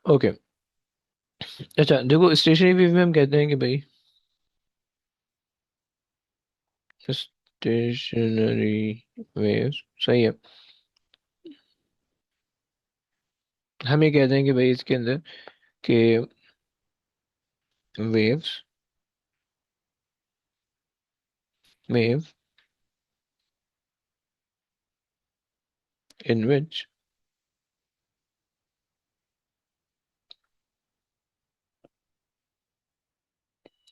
Okay. अच्छा देखो, stationary wave में हम कहते हैं कि भाई स्टेशनरी वेव, सही है। हम ये कहते हैं कि भाई इसके अंदर कि waves wave in which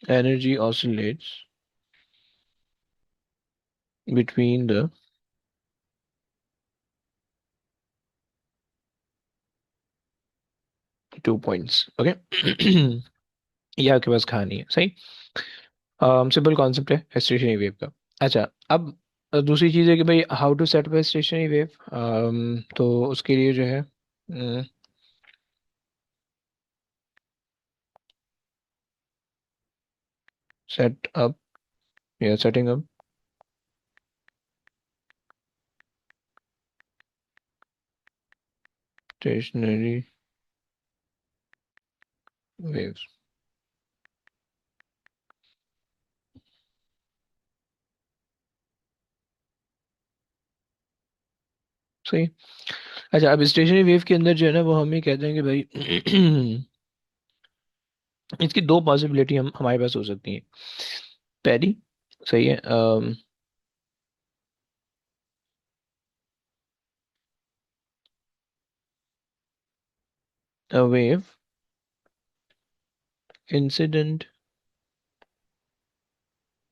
energy oscillates between the two points. Okay. ये आपके पास कहानी है, सही। सिंपल कॉन्सेप्ट है स्टेशनरी वेव का। अच्छा, अब दूसरी चीज़ है कि भाई how to set up stationary wave. तो उसके लिए जो है सेट अप या सेटिंग अप स्टेशनरी वेव्स, सही। अच्छा, अब स्टेशनरी वेव के अंदर जो है ना, वो हम ये कहते हैं कि भाई इसकी दो पॉसिबिलिटी हम हमारे पास हो सकती हैं। पहली, सही है, a wave incident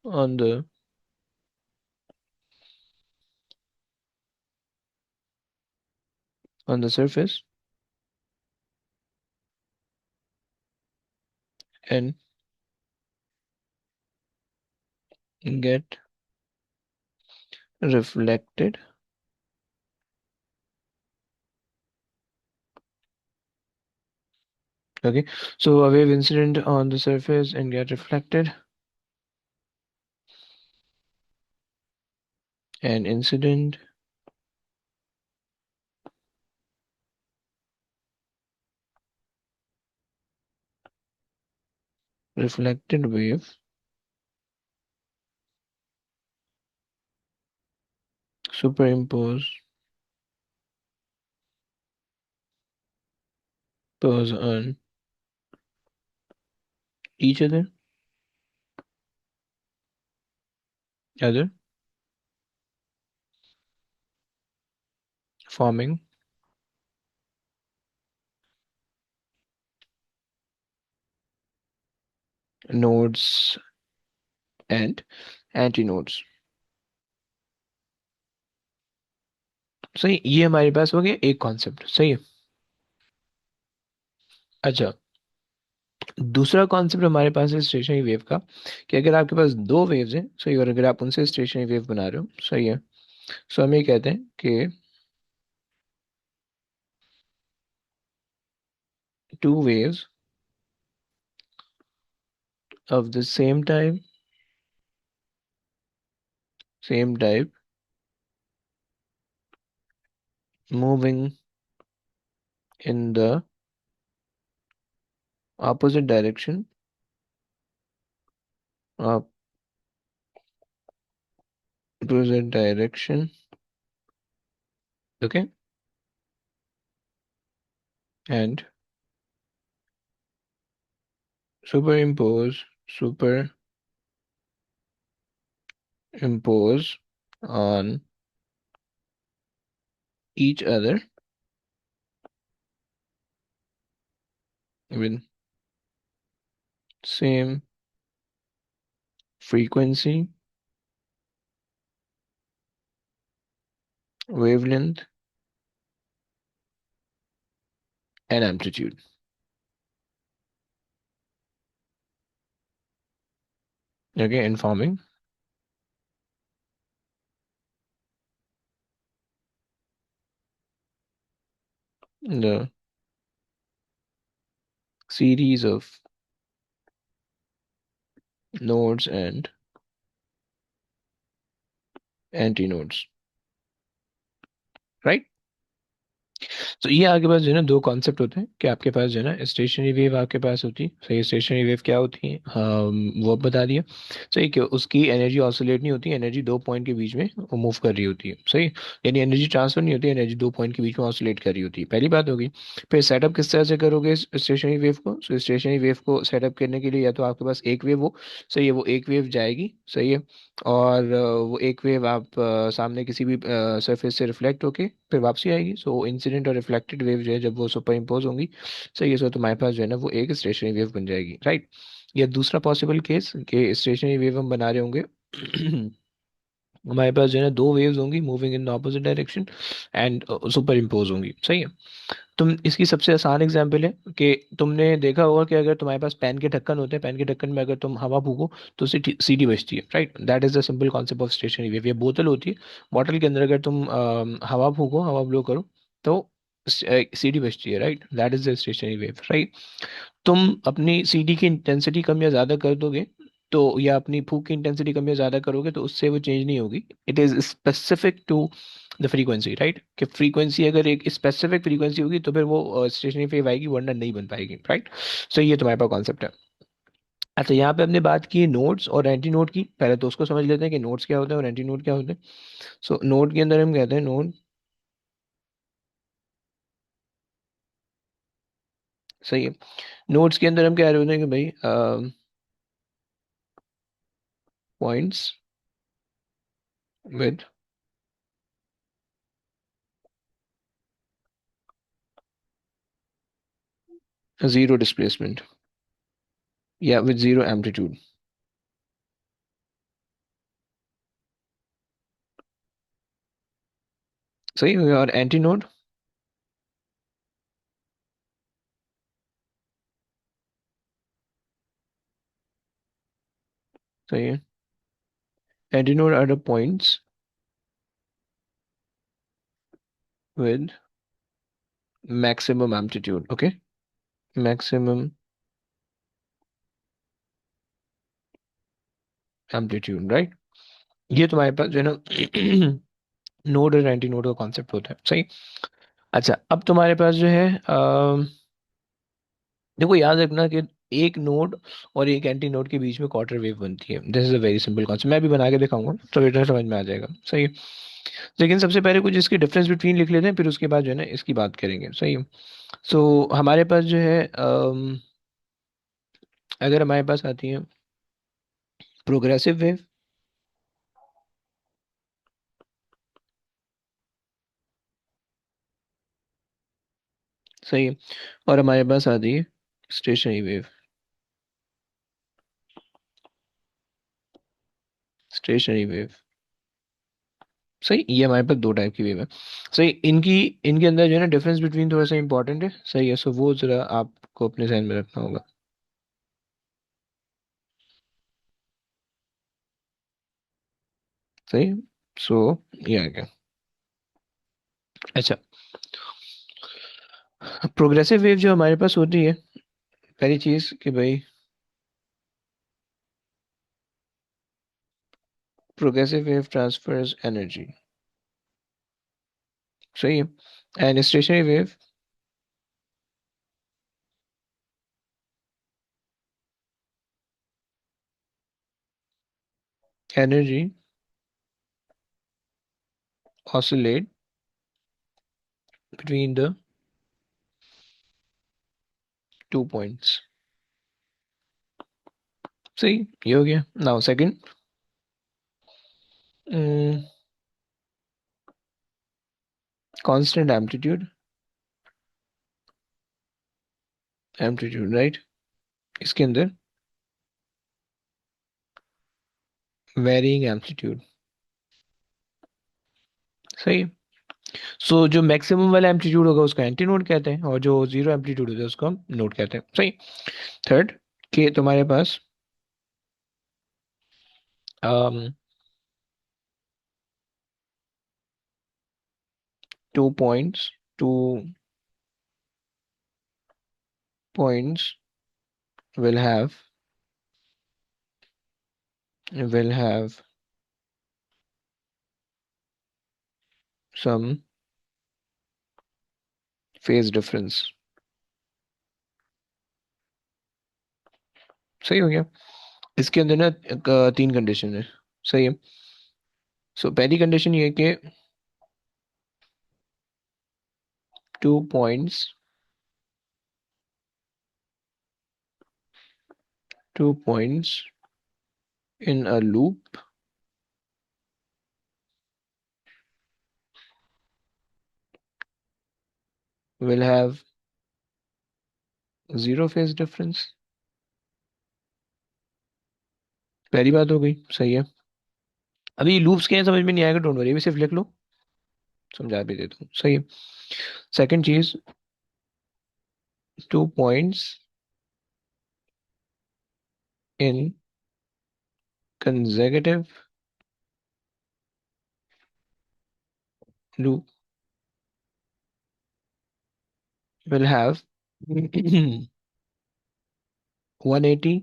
on the surface and get reflected. Okay, so a wave incident on the surface and get reflected. An incident reflected wave superimpose pose on each other, forming nodes and antinodes। सही, ये हमारे पास हो गया एक concept, सही है। अच्छा, दूसरा कॉन्सेप्ट हमारे पास है स्टेशनरी वेव का, कि अगर आपके पास दो वेव्स हैं, सही, और अगर आप उनसे स्टेशनरी वेव बना रहे हो, सही है। सो हम ये कहते हैं कि two waves of the same type moving in the opposite direction, opposite direction, okay, and superimpose superimpose on each other with same frequency, wavelength, and amplitude, okay, informing the series of nodes and antinodes, right? तो ये आपके पास जो है ना दो concept होते हैं कि आपके पास जो है ना स्टेशनरी वेव आपके पास होती है। सही, स्टेशनरी वेव क्या होती है, वो अब बता दिया। सही कि उसकी एनर्जी ऑसिलेट नहीं होती, एनर्जी दो पॉइंट के बीच में वो मूव कर रही होती है। सही, यानी एनर्जी ट्रांसफर नहीं होती, एनर्जी दो पॉइंट के बीच में ऑसिलेट कर रही होती है, पहली बात होगी। फिर सेटअप किस तरह से करोगे स्टेशनरी वेव को? सो स्टेशनरी वेव को सेटअप करने के लिए या तो आपके पास एक वेव हो, सही है, वो एक वेव जाएगी, सही है, और वो एक वेव आप सामने किसी भी सरफेस से रिफ्लेक्ट होके फिर वापसी आएगी। सो इंसिडेंट और रिफ्लेक्टेड वेव जो है जब वो सुपर इम्पोज होंगी, सही है, सो तुम्हारे पास जो है ना वो एक स्टेशनरी वेव बन जाएगी, राइट। या दूसरा पॉसिबल केस कि स्टेशनरी वेव हम बना रहे होंगे हमारे पास जो है ना दो वेव्स होंगी moving in the opposite direction and super impose होंगी, सही है। तुम इसकी सबसे आसान एग्जांपल है कि तुमने देखा होगा कि अगर तुम्हारे पास पेन के ढक्कन होते हैं, पेन के ढक्कन में अगर तुम हवा फूको तो उससे सीटी बजती है, right. That is the simple concept of stationary wave. ये बोतल होती है, बॉटल के अंदर अगर तुम हवा फूको, हवा ब्लो करो तो सीटी बजती है, right. That is the stationary wave, right. तुम अपनी सीटी की इंटेंसिटी कम या ज्यादा कर दोगे तो, या अपनी फूक की इंटेंसिटी कम या ज्यादा करोगे तो उससे वो चेंज नहीं होगी। It is specific to the frequency, right. कि फ्रीक्वेंसी अगर एक स्पेसिफिक फ्रीक्वेंसी होगी तो फिर वो स्टेशनरी वेव आएगी, वरना नहीं बन पाएगी, राइट। सो ये तुम्हारे पास कॉन्सेप्ट है। अच्छा, यहाँ पे हमने बात की नोड्स और एंटी नोड की, पहले तो उसको समझ लेते हैं कि नोड्स क्या होते हैं और एंटी नोड क्या होते हैं। सो नोड के अंदर हम कहते हैं नोड, सही है। नोड्स के अंदर हम कह रहे होते हैं कि भाई पॉइंट्स विद जीरो डिस्प्लेसमेंट या विद जीरो एम्पलीट्यूड, सही हो गया। और एंटी नोड, सही है। Anti node are the points with maximum amplitude, okay, maximum amplitude, right. ये तुम्हारे पास जो है ना नोड और एंटी नोड का कॉन्सेप्ट होता है, सही। अच्छा, अब तुम्हारे पास जो है देखो याद रखना कि एक नोड और एक एंटी नोड के बीच में क्वार्टर वेव बनती है। This is a very simple concept, मैं भी बना के दिखाऊंगा तो बेटर समझ में आ जाएगा, सही है। लेकिन सबसे पहले कुछ इसकी डिफरेंस बिटवीन लिख लेते हैं, फिर उसके बाद जो है ना इसकी बात करेंगे, सही है। सो हमारे पास जो है अगर हमारे पास आती है प्रोग्रेसिव वेव, सही है, और हमारे पास आती है स्टेशनरी वेव, स्टेशनरी वेव, सही। ये हमारे पास दो टाइप की वेव है, सही। इनकी इनके अंदर जो है ना डिफरेंस बिटवीन थोड़ा सा इंपॉर्टेंट है, सही है। सो वो जरा आपको अपने ध्यान में रखना होगा, सही। सो ये आ गया। अच्छा, प्रोग्रेसिव वेव जो हमारे पास होती है, पहली चीज कि भाई प्रोग्रेसिव वेव ट्रांसफर्स एनर्जी, सही है। And stationary wave energy oscillate between the two points, सही। ये हो गया। Now second, constant amplitude, amplitude, right. इसके अंदर वेरिंग एम्पलीट्यूड, सही। सो जो मैक्सिमम वाला एम्पलीट्यूड होगा उसको एंटी नोड कहते हैं, और जो जीरो एम्पलीट्यूड होता है उसको हम नोड कहते हैं, सही। थर्ड, कि तुम्हारे पास two points, two points will have will have some phase difference. सही हो गया। इसके अंदर ना तीन कंडीशन है। सही है। सो पहली कंडीशन ये है कि to points, two points in a loop will have zero phase difference। पहली बात हो गई। सही है। अभी लूप्स क्या है समझ में नहीं आएगा, डोंट वरी, अभी सिर्फ लिख लो, समझा भी देता हूँ। सही है। सेकंड चीज, two points in consecutive loop will have 180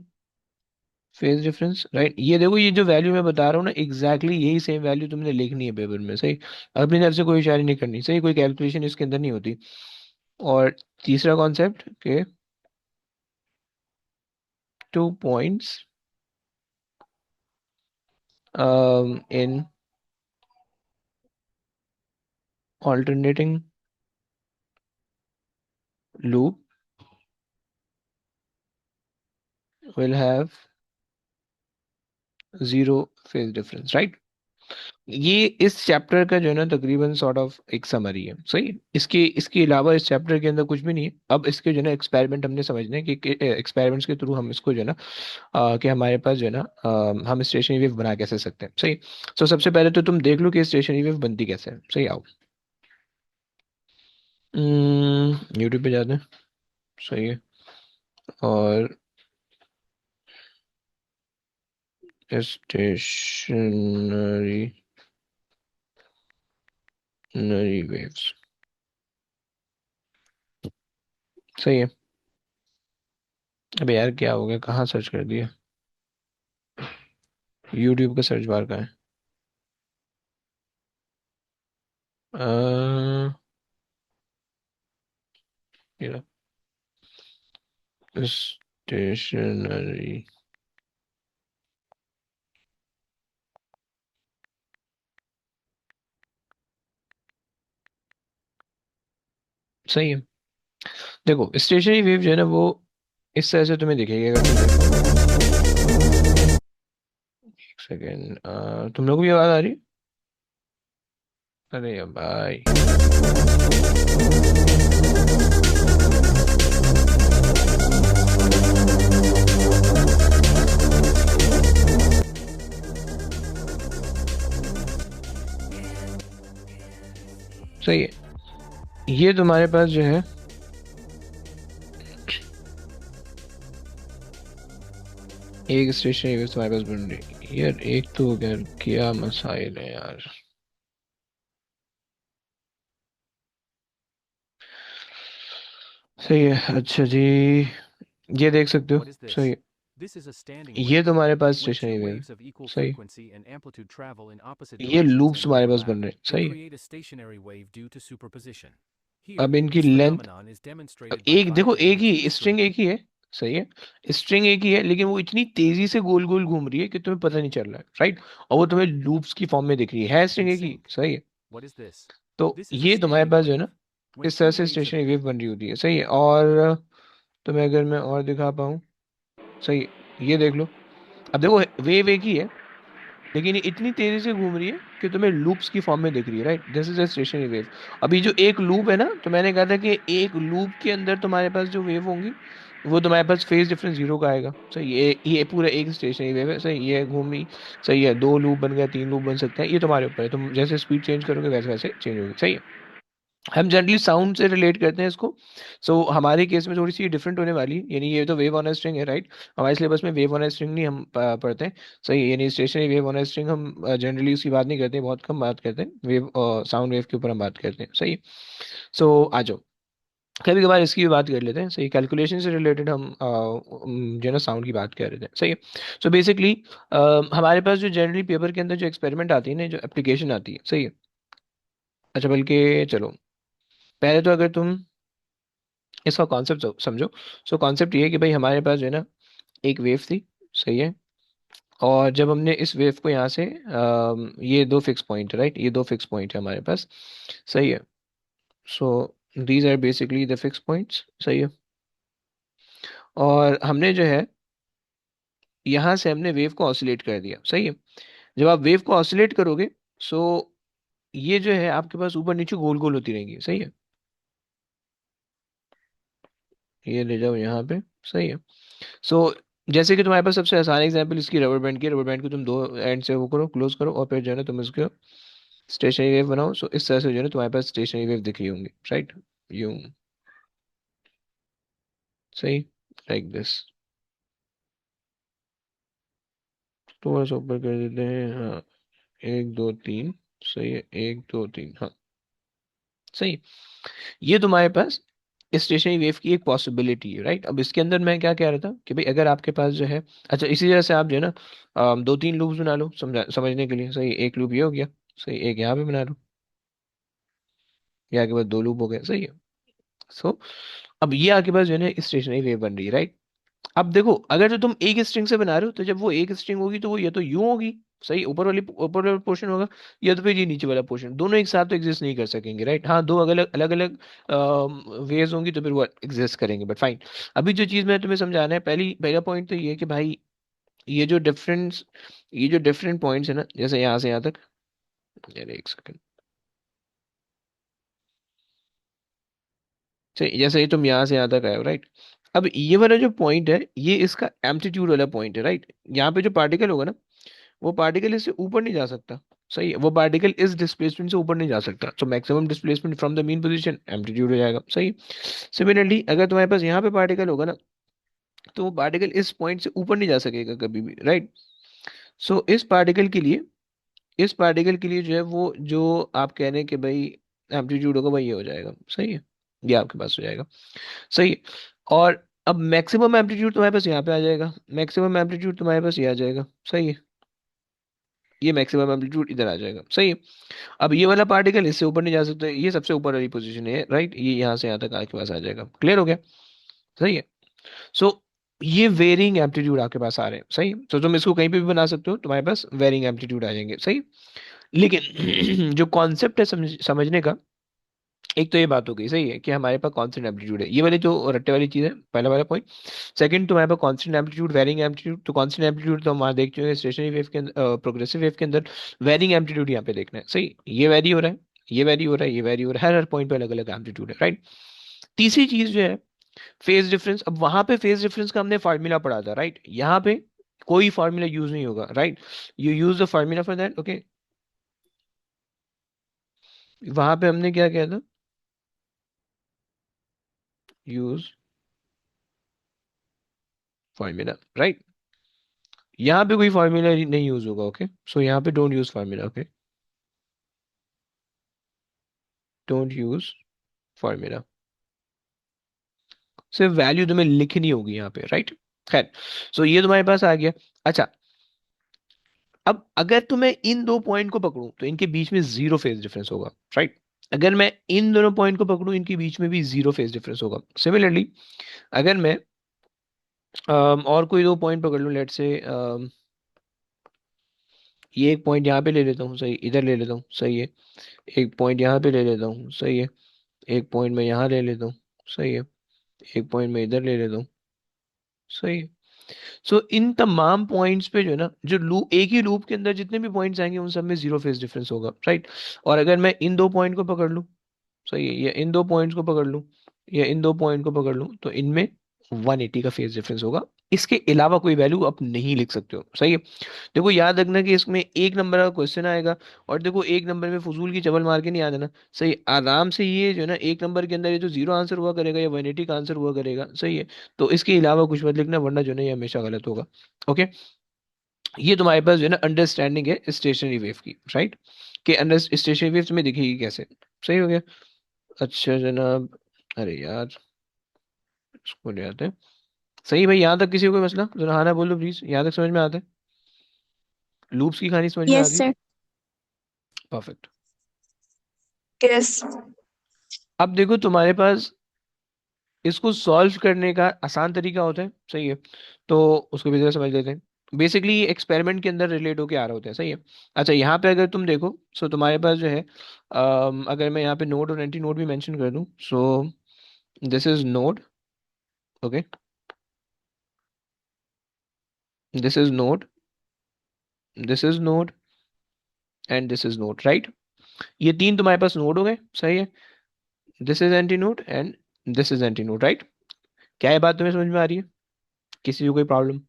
phase difference, right. ये देखो, ये जो वैल्यू मैं बता रहा हूँ ना, एग्जैक्टली यही सेम वैल्यू तुमने लिखनी है पेपर में। सही। अपनी तरफ से कोई इशारा नहीं करनी। सही, कोई कैलकुलेशन इसके अंदर नहीं होती। और तीसरा कॉन्सेप्ट के two points in alternating loop will have zero phase difference, right। ये इस चैप्टर का जो है ना तकरीबन सॉर्ट ऑफ एक समरी है। सही। इसके इसके अलावा इस चैप्टर के अंदर कुछ भी नहीं है। अब इसके जो है ना एक्सपेरिमेंट हमने समझने हैं कि एक्सपेरिमेंट्स के थ्रू हम इसको जो है ना कि हमारे पास जो है ना हम स्टेशनरी वेव बना कैसे सकते हैं। सही। तो सबसे पहले तो तुम देख लो कि स्टेशनरी वेव बनती कैसे है। सही, आओ यूट्यूब पे जाते हैं। सही है। और स्टेशनरी नरी वेव्स। सही है। अबे यार क्या हो गया, कहाँ सर्च कर दिया। यूट्यूब का सर्च बार कहाँ है। ये स्टेशनरी। सही है। देखो स्टेशनरी वेव जो है ना वो इस तरह से तुम्हें दिखेगी, अगर तुम देखो। एक सेकेंड, तुम लोगों को भी आवाज आ रही है? अरे यार भाई। सही है। ये तुम्हारे पास जो है एक स्टेशनरी वेव तुम्हारे पास बन रही है यार। एक तो यार क्या मसाइल है यार। सही है। अच्छा जी, ये देख सकते हो। What is सही this? है। This is a standing ये wave. तुम्हारे पास When स्टेशनरी two वेव है। waves of equal सही। frequency and amplitude travel in opposite ये directions लूप्स and तुम्हारे पास overlap, बन रहे हैं। they सही है। create a stationary wave due to superposition. अब Here, इनकी this length, phenomenon is demonstrated by एक देखो, एक vibrating two ही स्ट्रिंग strings. एक ही है। सही है। स्ट्रिंग एक ही है, लेकिन वो इतनी तेजी से गोल गोल घूम रही है कि तुम्हें पता नहीं चल रहा है, राइट। और वो तुम्हें लूप्स की फॉर्म में दिख रही है स्ट्रिंग In एक ही। sync. सही है। What is this? तो This is a ये तुम्हारे standing पास जो है ना wave. When इस तरह two से waves of स्टेशनरी वेव बन रही होती है। सही है। और तुम्हें अगर मैं और दिखा पाऊँ। सही है। ये देख लो। अब देखो वेव एक ही है, लेकिन ये इतनी तेजी से घूम रही है कि तुम्हें लूप्स की फॉर्म में दिख रही है, right. This is a stationary wave. अभी जो एक लूप है ना, तो मैंने कहा था कि एक लूप के अंदर तुम्हारे पास जो वेव होंगी वो तुम्हारे पास फेज डिफरेंस जीरो का आएगा। सही। ये पूरा एक स्टेशनरी वेव है। सही, ये घूमी। सही है। दो लूप बन गया, तीन लूप बन सकते हैं, ये तुम्हारे ऊपर है। तुम जैसे स्पीड चेंज करोगे वैसे वैसे चेंज होगी। सही है। हम जनरली साउंड से रिलेट करते हैं इसको। हमारे केस में थोड़ी सी डिफरेंट होने वाली है। यानी ये तो वेव ऑन अ स्ट्रिंग है, राइट। हमारे सिलेबस में वेव ऑन अ स्ट्रिंग नहीं हम पढ़ते हैं। सही है। यानी stationary wave on a string हम जनरली उसकी बात नहीं करते, बहुत कम बात करते हैं। वेव साउंड वेव के ऊपर हम बात करते हैं। सही। आ जाओ, कभी कभार इसकी भी बात कर लेते हैं। सही। कैलकुलेशन से रिलेटेड हम जो है ना साउंड की बात कर रहे थे। सही है। बेसिकली हमारे पास जो जनरली पेपर के अंदर जो एक्सपेरिमेंट आती है ना, जो एप्लीकेशन आती है। सही है। अच्छा, बल्कि चलो, पहले तो अगर तुम इसका कॉन्सेप्ट समझो। सो कॉन्सेप्ट ये है कि भाई हमारे पास जो है ना एक वेव थी, सही है। और जब हमने इस वेव को यहाँ से ये दो फिक्स पॉइंट है, राइट, ये दो फिक्स पॉइंट है हमारे पास, सही है। So these are basically the fix points, सही है। और हमने जो है यहाँ से हमने वेव को ऑसिलेट कर दिया, सही है। जब आप वेव को ऑसिलेट करोगे, सो ये जो है आपके पास ऊपर नीचे गोल गोल होती रहेंगी, सही है। ये ले जाओ यहाँ पे, सही है। सो जैसे कि तुम्हारे पास सबसे आसान एग्जांपल इसकी रबर बैंड की, रबर बैंड को तुम दो एंड से वो करो, क्लोज करो, और फिर जो है ना तुम इसको स्टेशनरी वेव बनाओ। सो इस तरह से जो है ना तुम्हारे पास स्टेशनरी वेव दिख रही होंगी, राइट, यूं, सही, लाइक दिस। थोड़ा सा ऊपर कर देते हैं, हाँ, एक दो तीन, सही है, एक दो तीन, हाँ, सही। ये तुम्हारे पास स्टेशनरी वेव की एक पॉसिबिलिटी है, राइट। अब इसके अंदर मैं क्या कह रहा था कि भाई अगर आपके पास जो है, अच्छा इसी तरह से आप जो है ना दो तीन लूप्स बना लो समझने के लिए, सही। एक लूप ये हो गया, सही, एक यहाँ पे बना लो, यहाँ के बाद दो लूप हो गए, सही है। सो अब ये आपके पास जो है ना स्टेशनरी वेव बन रही है, राइट। अब देखो अगर तो तुम एक स्ट्रिंग से बना रहे हो, तो जब वो एक स्ट्रिंग होगी तो वो या तो यूं होगी, सही, ऊपर वाला पोर्शन होगा, या तो फिर ये नीचे वाला पोर्शन, दोनों एक साथ तो एग्जिस्ट नहीं कर सकेंगे, राइट। हाँ, दो अलग अलग अलग वेज होंगी तो फिर वो एग्जिस्ट करेंगे, बट फाइन। अभी जो चीज मैं तुम्हें समझाना है, पहला पॉइंट तो ये है कि भाई ये जो डिफरेंस, ये जो डिफरेंट पॉइंट्स है ना, जैसे यहाँ से यहाँ तक, यार एक सेकंड, सही, जैसे ही तुम यहाँ से यहाँ तक आए हो, राइट। अब ये वाला जो पॉइंट है ये इसका एम्पलीट्यूड वाला पॉइंट है, राइट। यहाँ पे जो पार्टिकल होगा ना, वो पार्टिकल इससे ऊपर नहीं जा सकता, सही है। वो पार्टिकल इस डिस्प्लेसमेंट से ऊपर नहीं जा सकता, तो maximum displacement from the mean position amplitude हो जाएगा, सही। सिमिलरली अगर तुम्हारे पास यहाँ पे पार्टिकल होगा ना, तो वो पार्टिकल इस पॉइंट से ऊपर नहीं जा सकेगा कभी भी, राइट। सो इस पार्टिकल के लिए जो है वो जो आप कह रहे हैं कि भाई एम्पलीट्यूड होगा, भाई ये हो जाएगा, सही है। ये आपके पास हो जाएगा, सही है। और अब मैक्सिमम एम्पलीट्यूड तुम्हारे पास यहाँ पे आ जाएगा, मैक्सिमम एम्पलीट्यूड तुम्हारे पास ये आ जाएगा, सही है। ये मैक्सिमम एम्पलीट्यूड इधर आ जाएगा, सही है। अब ये वाला पार्टिकल इससे ऊपर नहीं जा सकता, ये सबसे ऊपर वाली पोजीशन है, राइट। ये यहाँ से यहाँ तक आपके पास आ जाएगा, क्लियर हो गया, सही है। सो ये वेरिंग एम्पलीट्यूड आपके पास आ रहे हैं, सही। तो तुम इसको कहीं पे भी बना सकते हो, तुम्हारे पास वेरिंग एम्पलीट्यूड आ जाएंगे, सही। लेकिन जो कॉन्सेप्ट है समझने का, एक तो ये बात हो गई, सही है, कि हमारे पास कांस्टेंट एम्पलीट्यूड है, ये वाली जो रट्टे वाली चीज है, पहला वाला पॉइंट। सेकंड, तुम्हारे पास कांस्टेंट एम्पलीट्यूड, वेरिंग एम्पलीट्यूड। तो कांस्टेंट एम्पलीट्यूड तो हम वहाँ देख चुके हैं स्टेशनरी वेव के अंदर, प्रोग्रेसिव वेव के अंदर। वेरिंग एम्पलीट्यूड यहाँ पे देखना है, सही, ये वेरी हो रहा है, ये वेरी हो रहा है, ये वेरी हो रहा है, हर हर पॉइंट पे अलग अलग एम्पलीट्यूड है, राइट। तीसरी चीज जो है फेज डिफरेंस। अब वहां पे फेज डिफरेंस का हमने फार्मूला पढ़ा था, राइट। यहाँ पे कोई फार्मूला यूज नहीं होगा, right. You use the formula for that, okay. वहां पे हमने क्या किया था, यूज फार्मूला, राइट। यहाँ पे कोई फार्मूला नहीं यूज होगा, ओके। सो यहाँ पे don't use formula, okay, don't use formula. सिर्फ वैल्यू तुम्हें लिखनी होगी यहाँ पे, राइट। खैर, सो ये तुम्हारे पास आ गया। अच्छा, अब अगर तुम्हें इन दो पॉइंट को पकड़ूं तो इनके बीच में जीरो फेज डिफरेंस होगा, राइट। अगर मैं इन दोनों पॉइंट को पकड़ूं, इनके बीच में भी जीरो फेज डिफरेंस होगा। सिमिलरली अगर मैं और कोई दो पॉइंट पकड़ लूं, लेट से ये एक पॉइंट यहाँ पे ले लेता हूँ, सही, इधर ले लेता हूँ, सही है। एक पॉइंट यहाँ पे ले लेता हूँ, सही है। एक पॉइंट मैं यहाँ ले लेता हूँ, सही है। एक पॉइंट मैं इधर ले लेता हूँ, सही है। सो इन तमाम पॉइंट्स पे जो है ना, जो लूप, एक ही लूप के अंदर जितने भी पॉइंट्स आएंगे उन सब में जीरो फेज डिफरेंस होगा, राइट। और अगर मैं इन दो पॉइंट को पकड़ लूँ, सही है, या इन दो पॉइंट्स को पकड़ लूँ, या इन दो पॉइंट को पकड़ लूँ, तो इनमें 180 का फेज डिफरेंस होगा। इसके अलावा कोई वैल्यू आप नहीं लिख सकते हो, सही है। देखो याद रखना कि इसमें एक नंबर का क्वेश्चन आएगा, और देखो एक नंबर में फजूल की चवल मार के नहीं आ जाना, सही। आराम से ये जो है ना एक नंबर के अंदर ये जो जीरो आंसर हुआ करेगा या 180 का आंसर हुआ करेगा, सही है। तो इसके अलावा कुछ मत लिखना, वरना जो है ना ये हमेशा गलत होगा, ओके। ये तुम्हारे पास जो है ना अंडरस्टैंडिंग है स्टेशनरी वेव की, राइट। कि अंडर स्टेशनरी वेव तुम्हें दिखेगी कैसे, सही हो गया। अच्छा जनाब, अरे यार, इसको ले आते हैं। सही भाई, यहाँ तक किसी को कोई मसला, जरा हाँ ना बोलो प्लीज, यहाँ तक समझ में आता है, लूप्स की कहानी समझ में आ यस रही है। सर। परफेक्ट। यस। अब देखो तुम्हारे पास इसको सॉल्व करने का आसान तरीका होता है, सही है। तो उसको भी जरा समझ लेते हैं। बेसिकली ये एक्सपेरिमेंट के अंदर रिलेट होके आ रहा होता है, सही है। अच्छा, यहाँ पे अगर तुम देखो, सो तुम्हारे पास जो है, अगर मैं यहाँ पे नोड और एंटी नोड भी मेंशन कर दूं, so this is node, okay, this is node, this is node, and this is node, right. ये तीन तुम्हारे पास नोड हो गए, सही है। This is anti node and this is anti node, right. क्या ये बात तुम्हें समझ में आ रही है? किसी को कोई प्रॉब्लम?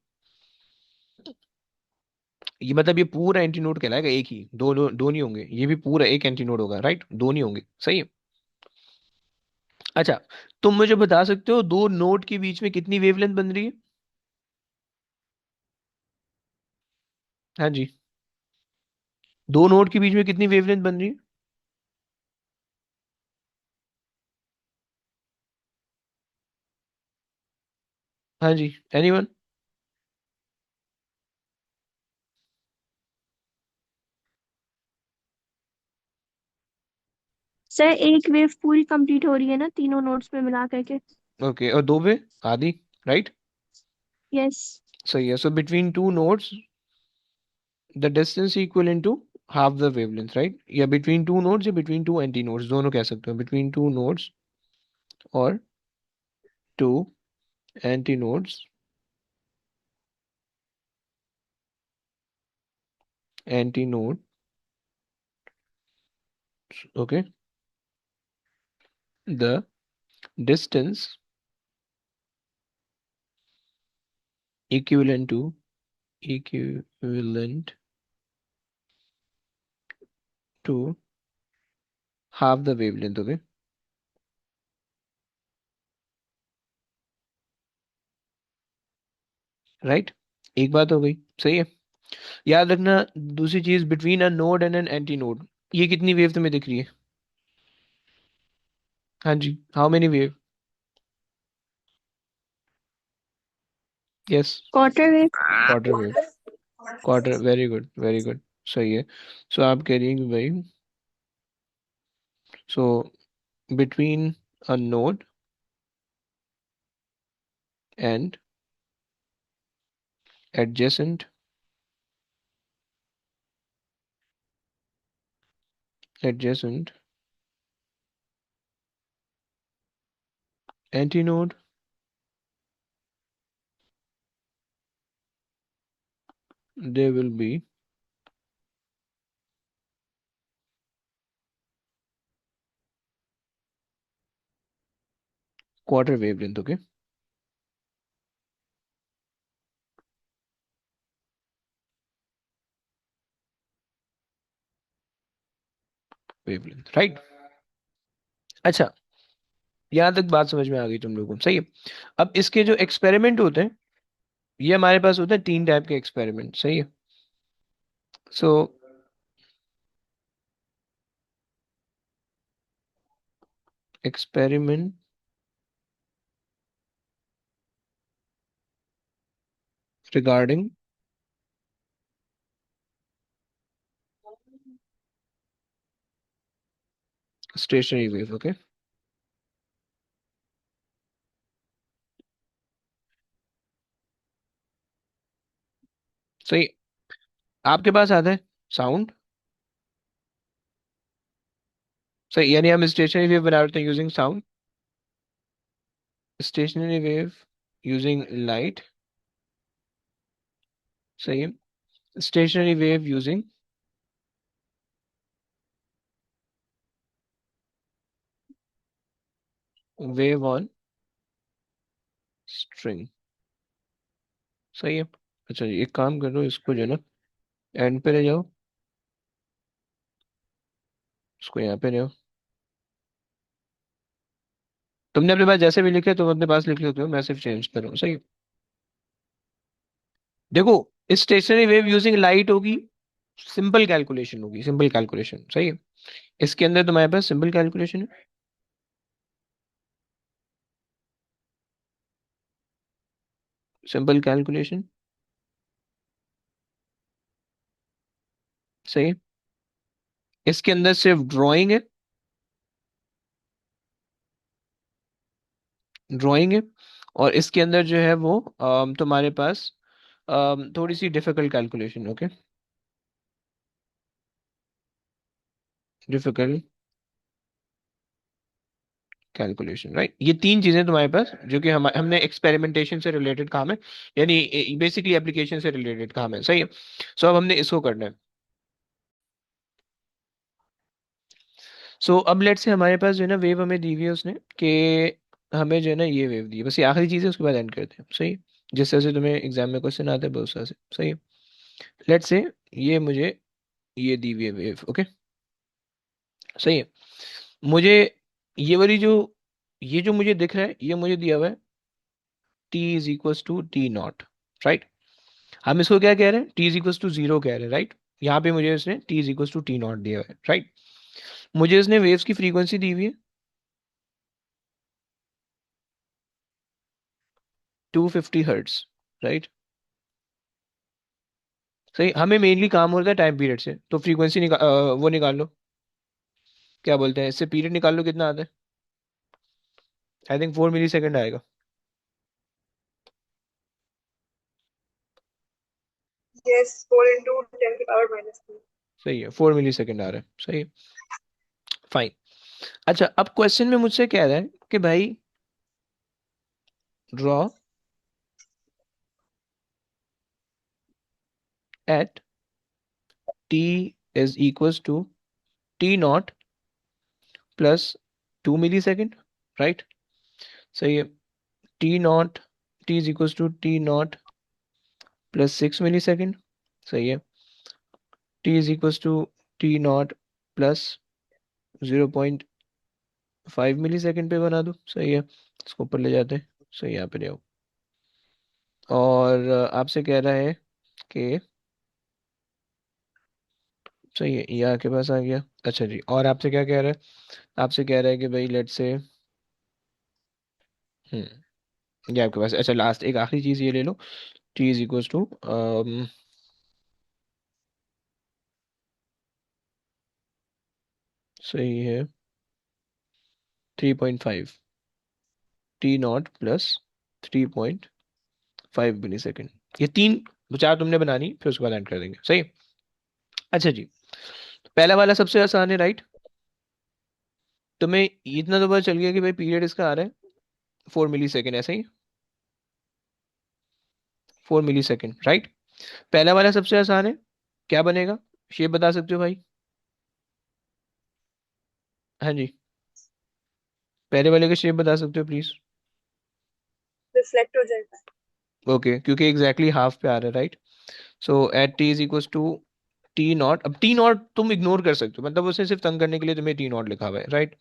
ये मतलब ये पूरा एंटी नोड कहलाएगा, एक ही, दो नहीं होंगे, ये भी पूरा एक एंटी नोड होगा, राइट, दो नहीं होंगे, सही है। अच्छा, तुम मुझे बता सकते हो दो नोड के बीच में कितनी वेवलेंथ बन रही है? हाँ जी, दो नोड के बीच में कितनी वेवलेंथ बन रही है? हाँ जी, एनीवन? सर एक वेव पूरी कंप्लीट हो रही है ना तीनों नोट्स में मिला करके। ओके, और दो पे आधी, राइट। यस। सही है, so between two nodes the distance equal to half the wavelength, right. या बिटवीन टू नोड्स या बिटवीन टू एंटी नोड्स, दोनों कह सकते हो, बिटवीन टू नोड्स और two anti nodes, anti node, okay, the distance equivalent to equivalent to half the wavelength, okay, right. एक बात हो गई, सही है। याद रखना, दूसरी चीज, between a node and an antinode, ये कितनी वेव तुम्हें दिख रही है? हाँ जी, how many wave? Yes, quarter wave. Quarter wave, quarter, very good very good, सही है। सो आप कह रही हैं कि भाई, so between a node and adjacent adjacent antinode, there will be quarter wavelength, okay, wavelength, right। अच्छा, यहाँ तक बात समझ में आ गई तुम लोगों को, सही है। अब इसके जो एक्सपेरिमेंट होते हैं, ये हमारे पास होते हैं तीन टाइप के एक्सपेरिमेंट, सही है। So experiment regarding stationary wave, okay, सही। आपके पास आता है साउंड, सही, यानी हम स्टेशनरी वेव बना रहे हैं using sound, stationary wave using light, सही है, stationary wave using wave on string, सही है। अच्छा जी, एक काम करो, इसको जो है ना एंड पे ले जाओ, इसको यहाँ पे ले आओ। तुमने अपने पास जैसे भी लिखे तुम अपने पास लिख लेते हो, मैं सिर्फ चेंज कर रहा हूँ, सही है। देखो, स्टेशनरी वेव यूजिंग लाइट होगी, सिंपल कैलकुलेशन होगी, सिंपल कैलकुलेशन, सही है। इसके अंदर तुम्हारे पास सिंपल कैलकुलेशन है, सिंपल कैलकुलेशन, सही है। इसके अंदर सिर्फ ड्राइंग है, ड्राइंग है, और इसके अंदर जो है वो तुम्हारे पास थोड़ी सी difficult calculation, okay, difficult calculation, right. ये तीन चीजें तुम्हारे पास जो कि हमने एक्सपेरिमेंटेशन से रिलेटेड काम है, यानी बेसिकली एप्लीकेशन से रिलेटेड काम है, सही है। सो अब हमने इसको करना है। सो अब लेट से हमारे पास जो है ना वेव हमें दी हुई है उसने, कि हमें जो है ना ये वेव दी है, बस ये आखिरी चीज है, उसके बाद एंड करते हैं, सही है? जिस तरह से तुम्हें एग्जाम में क्वेश्चन आते हैं बहुत तरह से, सही है। लेट से ये मुझे ये दी हुई है वेव, ओके, सही है। मुझे ये वाली जो ये जो मुझे दिख रहा है, ये मुझे दिया हुआ है t is equal to T naught, right. हम इसको क्या कह रहे हैं, t is equal to zero कह रहे हैं, राइट। यहाँ पे मुझे इसने t is equal to T naught दिया हुआ है, राइट। मुझे इसने वेव्स की फ्रीक्वेंसी दी हुई है 250 हर्ट्स, राइट। सही, हमें मेनली काम होता है टाइम पीरियड से, तो फ्रीक्वेंसी वो निकाल लो, क्या बोलते हैं, इससे पीरियड निकाल लो, कितना आता है? आई थिंक 4 मिली सेकेंड आएगा। Yes, 4 into 10 to the power minus 3. सही है, 4 मिली सेकेंड आ रहा है, सही है, फाइन। अच्छा, अब क्वेश्चन में मुझसे कह रहा है कि भाई draw at t is equal to T not plus 2 millisecond, right. सही है, T naught, t is equal to T not plus 6 millisecond, सही है। t is equal to T not plus 0.5 millisecond पे बना दो, सही है। इसको ऊपर ले जाते हैं, सही, यहाँ पे ले आओ। और आपसे कह रहा है कि सही है, ये आपके पास आ गया। अच्छा जी, और आपसे क्या कह रहा है? आपसे कह रहा है कि भाई लेट से ये आपके पास, अच्छा लास्ट एक आखिरी चीज ये ले लो, t इज इक्वल टू सही है 3.5, T not plus 3.5 millisecond. ये तीन चार तुमने बनानी, फिर उसके बाद एंड कर देंगे, सही। अच्छा जी, पहला वाला सबसे आसान है, राइट। तुम्हें इतना तो पता चल गया कि भाई पीरियड इसका आ रहा है 4 मिली सेकेंड, ऐसा ही, 4 मिली सेकेंड, राइट। पहला वाला सबसे आसान है, क्या बनेगा? शेप बता सकते हो भाई? हाँ जी, पहले वाले का शेप बता सकते हो प्लीज? Reflect हो जाएगा. ओके, क्योंकि एग्जैक्टली हाफ पे आ रहा है, right. So at t is equal to T naught, अब टी नॉट तुम इग्नोर कर सकते हो, मतलब उसने सिर्फ तंग करने के लिए तुम्हें टी नॉट लिखा हुआ है, राइट।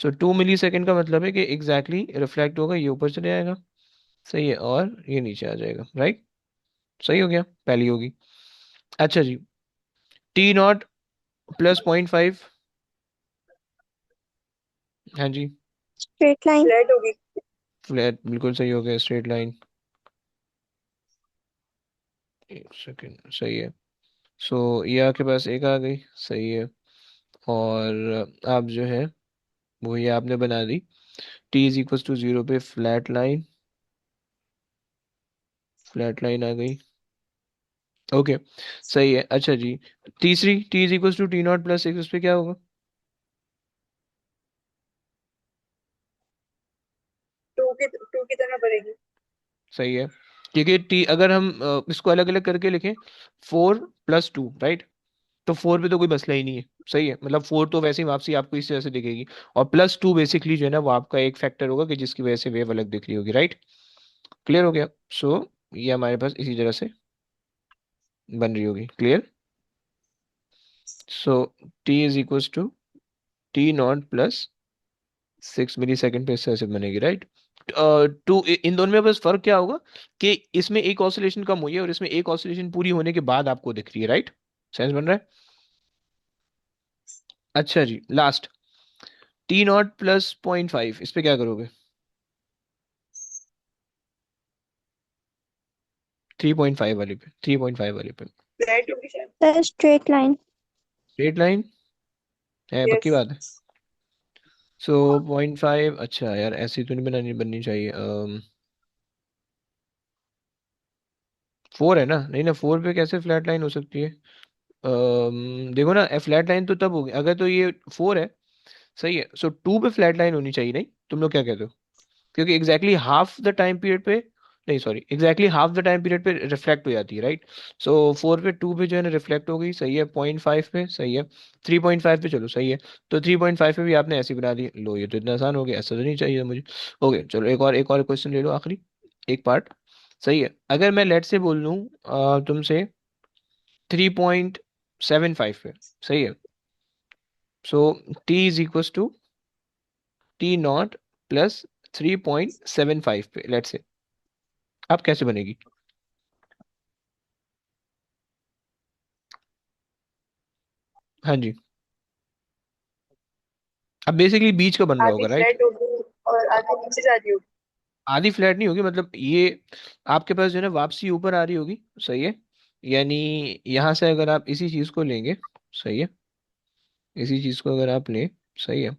सो 2 मिली सेकेंड का मतलब है कि एग्जैक्टली रिफ्लेक्ट होगा, ये ऊपर चले जाएगा, सही है, और ये नीचे आ जाएगा, राइट। सही हो गया, पहली होगी। अच्छा जी, टी नॉट प्लस 0.5, हाँ जी, स्ट्रेट लाइन। Flat होगी. फ्लैट, बिल्कुल सही हो गया, स्ट्रेट लाइन। एक सेकेंड, सही है। सो ये आपके पास एक आ गई, सही है। और आप जो है वो ये आपने बना दी, t is equal to zero पे फ्लैट लाइन, फ्लैट लाइन आ गई, ओके, सही है। अच्छा जी, तीसरी t is equal to T not plus 6, उस पर क्या होगा? 2 की तरह बनेगी. सही है, क्योंकि टी अगर हम इसको अलग अलग करके लिखें, 4 प्लस 2, राइट, तो 4 पे तो कोई मसला ही नहीं है, सही है, मतलब 4 तो वैसे ही वापसी आपको इस तरह से दिखेगी, और +2 बेसिकली जो है ना वो आपका एक फैक्टर होगा कि जिसकी वजह से वेव अलग दिख रही होगी, राइट। क्लियर हो गया? सो ये हमारे पास इसी तरह से बन रही होगी, clear. So t is equal to T not plus 6 millisecond पे इस तरह से बनेगी, राइट। टू इन दोनों में बस फर्क क्या होगा कि इसमें एक ऑसिलेशन कम हुई है और इसमें एक ऑसिलेशन पूरी होने के बाद आपको दिख रही है, राइट। सेंस बन रहा है? अच्छा जी, लास्ट टी नॉट प्लस 0.5, इस पे क्या करोगे? 3.5 वाली पे, 3.5 वाली पे Flat होगी शायद. Straight line. स्ट्रेट लाइन है, पक्की Yes. बात है? सो 0.5, अच्छा यार ऐसी तो नहीं बननी चाहिए। 4 है ना, नहीं ना, 4 पे कैसे फ्लैट लाइन हो सकती है? देखो ना, फ्लैट लाइन तो तब होगी अगर तो ये 4 है, सही है। सो 2 पे फ्लैट लाइन होनी चाहिए, नहीं? तुम लोग क्या कहते हो? क्योंकि exactly half the time period पे, नहीं sorry, exactly half the time period पे रिफ्लेक्ट हो जाती है, राइट? सो 4 पे 2 पे जो है ना रिफ्लेक्ट हो गई, सही है। 0.5 पे सही है। 3.5 पे चलो सही है। तो 3.5 पे भी आपने ऐसी बना दी, लो ये तो इतना आसान हो गया, ऐसा तो नहीं चाहिए मुझे। ओके चलो, एक और क्वेश्चन ले लो, आखिरी एक पार्ट। सही है, अगर मैं लेट से बोल दूं तुमसे 3.75 पे, सही है। So T is equal to T not plus 3.75 पे लेट से, आप कैसे बनेगी? हाँ जी। अब बेसिकली बीच का बन रहा आधी होगा, राइट? फ्लैट होगी और आधी नीचे जा रही होगी। आधी फ्लैट नहीं होगी, मतलब ये आपके पास जो है ना वापसी ऊपर आ रही होगी, सही है। यानी यहाँ से अगर आप इसी चीज को लेंगे, सही है, इसी चीज को अगर आप लें, सही है।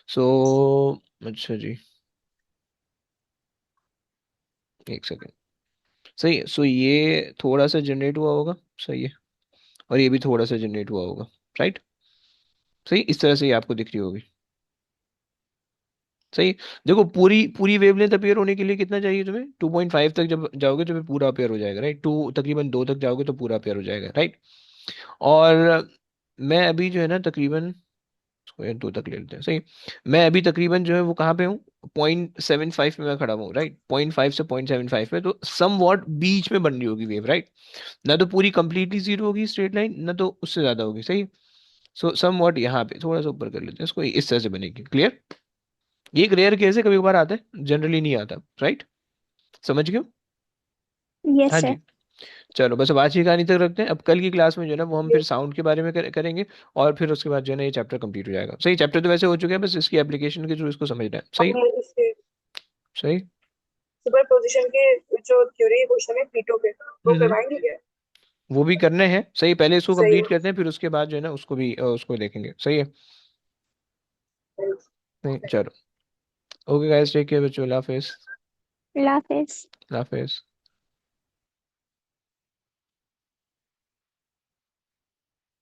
सो अच्छा जी, एक सेकेंड। सही है, सो ये थोड़ा सा जनरेट हुआ होगा, सही है। और ये भी थोड़ा सा जनरेट हुआ होगा, राइट? सही, इस तरह से ये आपको दिख रही होगी, सही। देखो पूरी पूरी वेवलेंथ अपीयर होने के लिए कितना चाहिए तुम्हें? 2.5 तक जब जाओगे तो फिर पूरा अपीयर हो जाएगा, राइट? टू तकरीबन 2 तक जाओगे तो पूरा अपीयर हो जाएगा, राइट? और मैं अभी जो है ना तकरीबन, इसको यार 2 तक ले लेते हैं, सही। मैं अभी तकरीबन जो है वो कहाँ पे हूँ? 0.75 में मैं खड़ा हूँ, राइट? 0.5 से 0.75 में, तो सम वॉट बीच में बन रही होगी वेव, राइट? ना तो पूरी कंप्लीटली जीरो होगी स्ट्रेट लाइन, ना तो उससे ज्यादा होगी, सही। सो सम वॉट यहाँ पे थोड़ा सा ऊपर कर लेते हैं इसको, इस तरह से बनेगी, क्लियर? ये एक रेयर केस है, कभी कभार आता है, जनरली नहीं आता, राइट? समझ गए हो? हाँ यस सर। जी। चलो बस अब आज की कहानी तक रखते हैं, अब कल की क्लास में जो है ना वो हम फिर साउंड के बारे में करेंगे। और फिर उसके बाद जो है ना ये चैप्टर कंप्लीट हो जाएगा, सही। चैप्टर तो वैसे हो चुके हैं, बस इसकी एप्लीकेशन के थ्रू इसको समझना है, सही। हमने इसके सही। सुपर पोजिशन के जो थ्योरी क्वेश्चन है प्लेटो पे वो हम्म। करवाएंगे क्या? वो भी करने हैं, सही। पहले इसको सही कंप्लीट करते हैं, फिर उसके बाद जो है ना उसको भी उसको देखेंगे, सही है। है। नहीं चलो, ओके गाइस, टेक केयर बच्चों, अल्लाह हाफिज। अल्लाह हाफिज। अल्लाह हाफिज।